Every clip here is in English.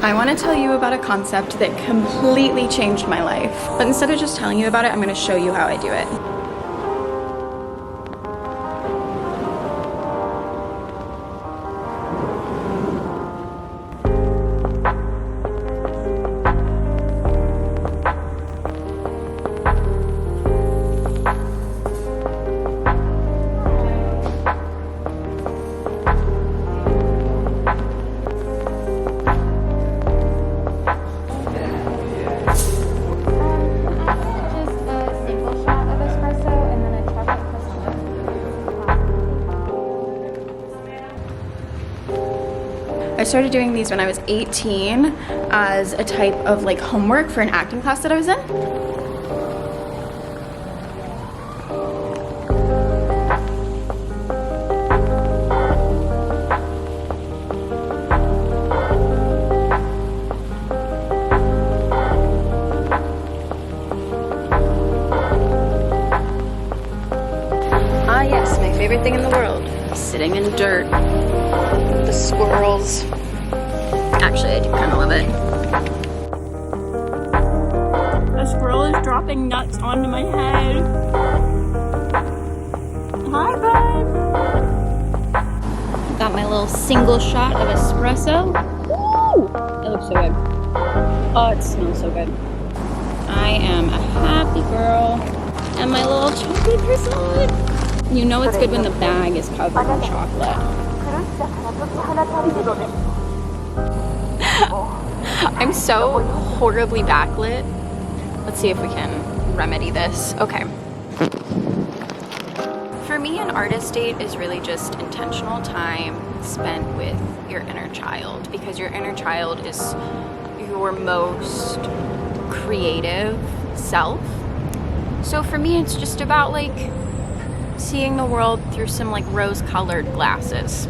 I want to tell you about a concept that completely changed my life. But instead of just telling you about it, I'm going to show you how I do it. I started doing these when I was 18 as a type of like homework for an acting class that I was in. Ah yes, my favorite thing in the world, sitting in dirt. The squirrels. Actually, I do kind of love it. A squirrel is dropping nuts onto my head. Hi, bud. Got my little single shot of espresso. Woo! It looks so good. Oh, it smells so good. I am a happy girl. And my little chocolate croissant. You know it's good when the bag is covered in chocolate. I'm so horribly backlit. Let's see if we can remedy this. Okay. For me, an artist date is really just intentional time spent with your inner child, because your inner child is your most creative self. So for me, it's just about like seeing the world through some like rose-colored glasses.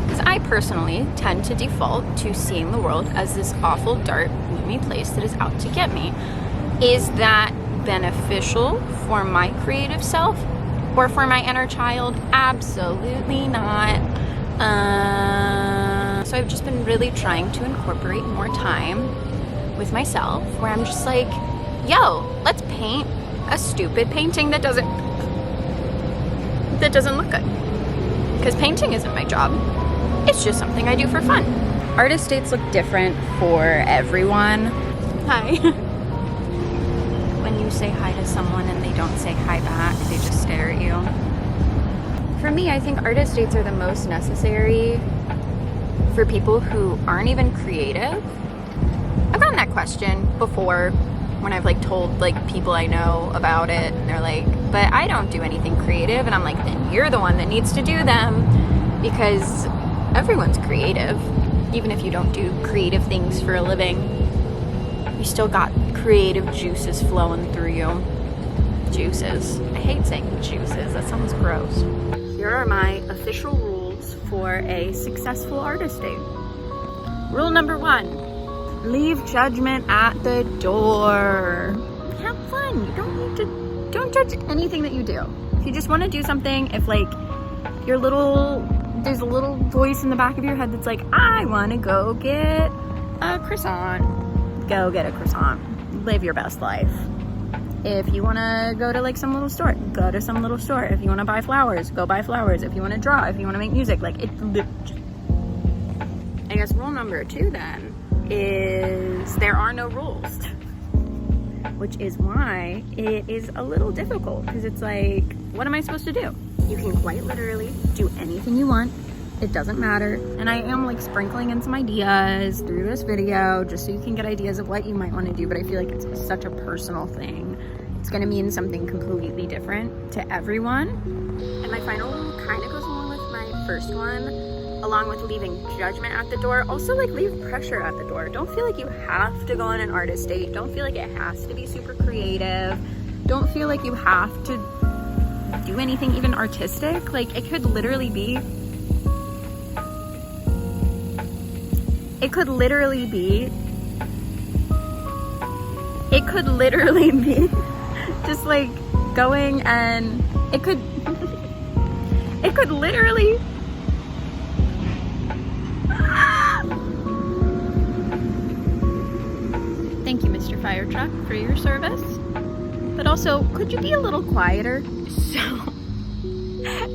Because I personally tend to default to seeing the world as this awful, dark, gloomy place that is out to get me. Is that beneficial for my creative self or for my inner child? Absolutely not. So I've just been really trying to incorporate more time with myself where I'm just like, yo, let's paint a stupid painting that doesn't look good. Because painting isn't my job. It's just something I do for fun. Artist dates look different for everyone. Hi. When you say hi to someone and they don't say hi back, they just stare at you. For me, I think artist dates are the most necessary for people who aren't even creative. I've gotten that question before when I've like told like people I know about it, and they're like, but I don't do anything creative. And I'm like, then you're the one that needs to do them, because everyone's creative. Even if you don't do creative things for a living, you still got creative juices flowing through you. Juices. I hate saying juices. That sounds gross. Here are my official rules for a successful artist date. Rule number 1, leave judgment at the door. Have fun. You don't judge anything that you do. If you just want to do something, if like there's a little voice in the back of your head that's like, I want to go get a croissant. Go get a croissant. Live your best life. If you want to go to like some little store, go to some little store. If you want to buy flowers, go buy flowers. If you want to draw, if you want to make music, like it. I guess rule number 2 then is there are no rules. Which is why it is a little difficult, because it's like, what am I supposed to do? You can quite literally do anything you want. It doesn't matter. And I am like sprinkling in some ideas through this video just so you can get ideas of what you might want to do, but I feel like it's such a personal thing. It's going to mean something completely different to everyone. And my final one kind of goes along with my first one, along with leaving judgment at the door. Also, like, leave pressure at the door. Don't feel like you have to go on an artist date. Don't feel like it has to be super creative. Don't feel like you have to do anything even artistic. Like, it could literally be just like going, and it could literally fire truck for your service. But also, could you be a little quieter? So,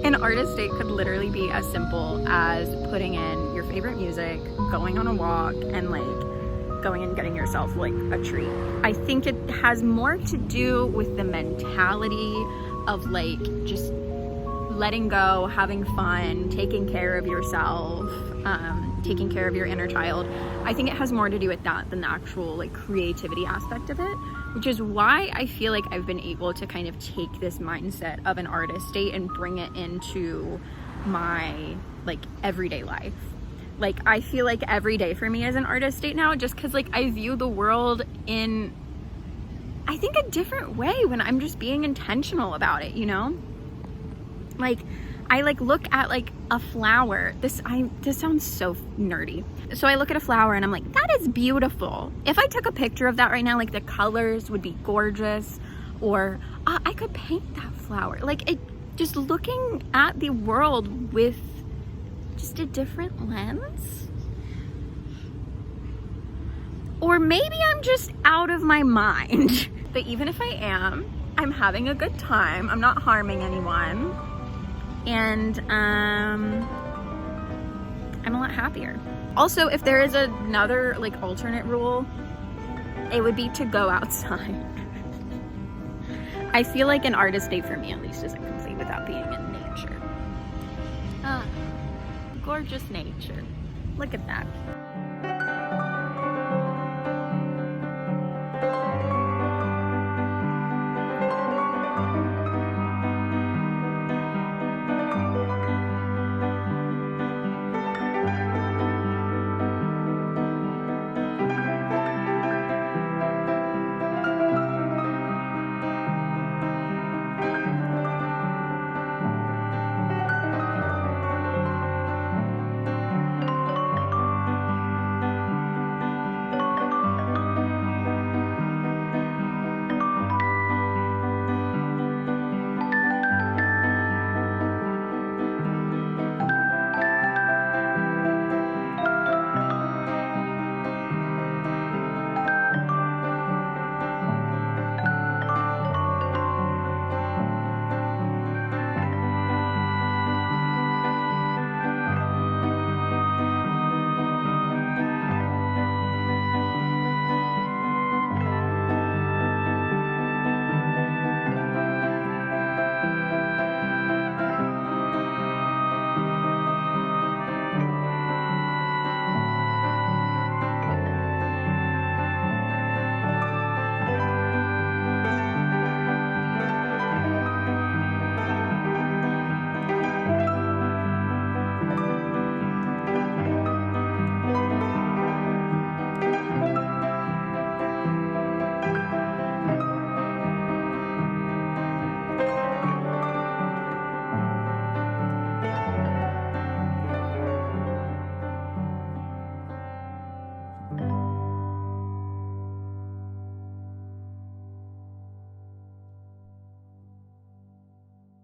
an artist date could literally be as simple as putting in your favorite music, going on a walk, and like going and getting yourself like a treat. I think it has more to do with the mentality of like just letting go, having fun, taking care of yourself, taking care of your inner child. I think it has more to do with that than the actual like creativity aspect of it, which is why I feel like I've been able to kind of take this mindset of an artist date and bring it into my like everyday life. Like I feel like every day for me is an artist date now, just because like I view the world in, I think, a different way when I'm just being intentional about it, you know? Like I like look at like a flower. This sounds so nerdy. So I look at a flower and I'm like, that is beautiful. If I took a picture of that right now, like the colors would be gorgeous, or I could paint that flower. Like it, just looking at the world with just a different lens. Or maybe I'm just out of my mind. But even if I am, I'm having a good time. I'm not harming anyone. And I'm a lot happier. Also, if there is another like alternate rule, it would be to go outside. I feel like an artist date for me at least isn't complete without being in nature. Gorgeous nature. Look at that.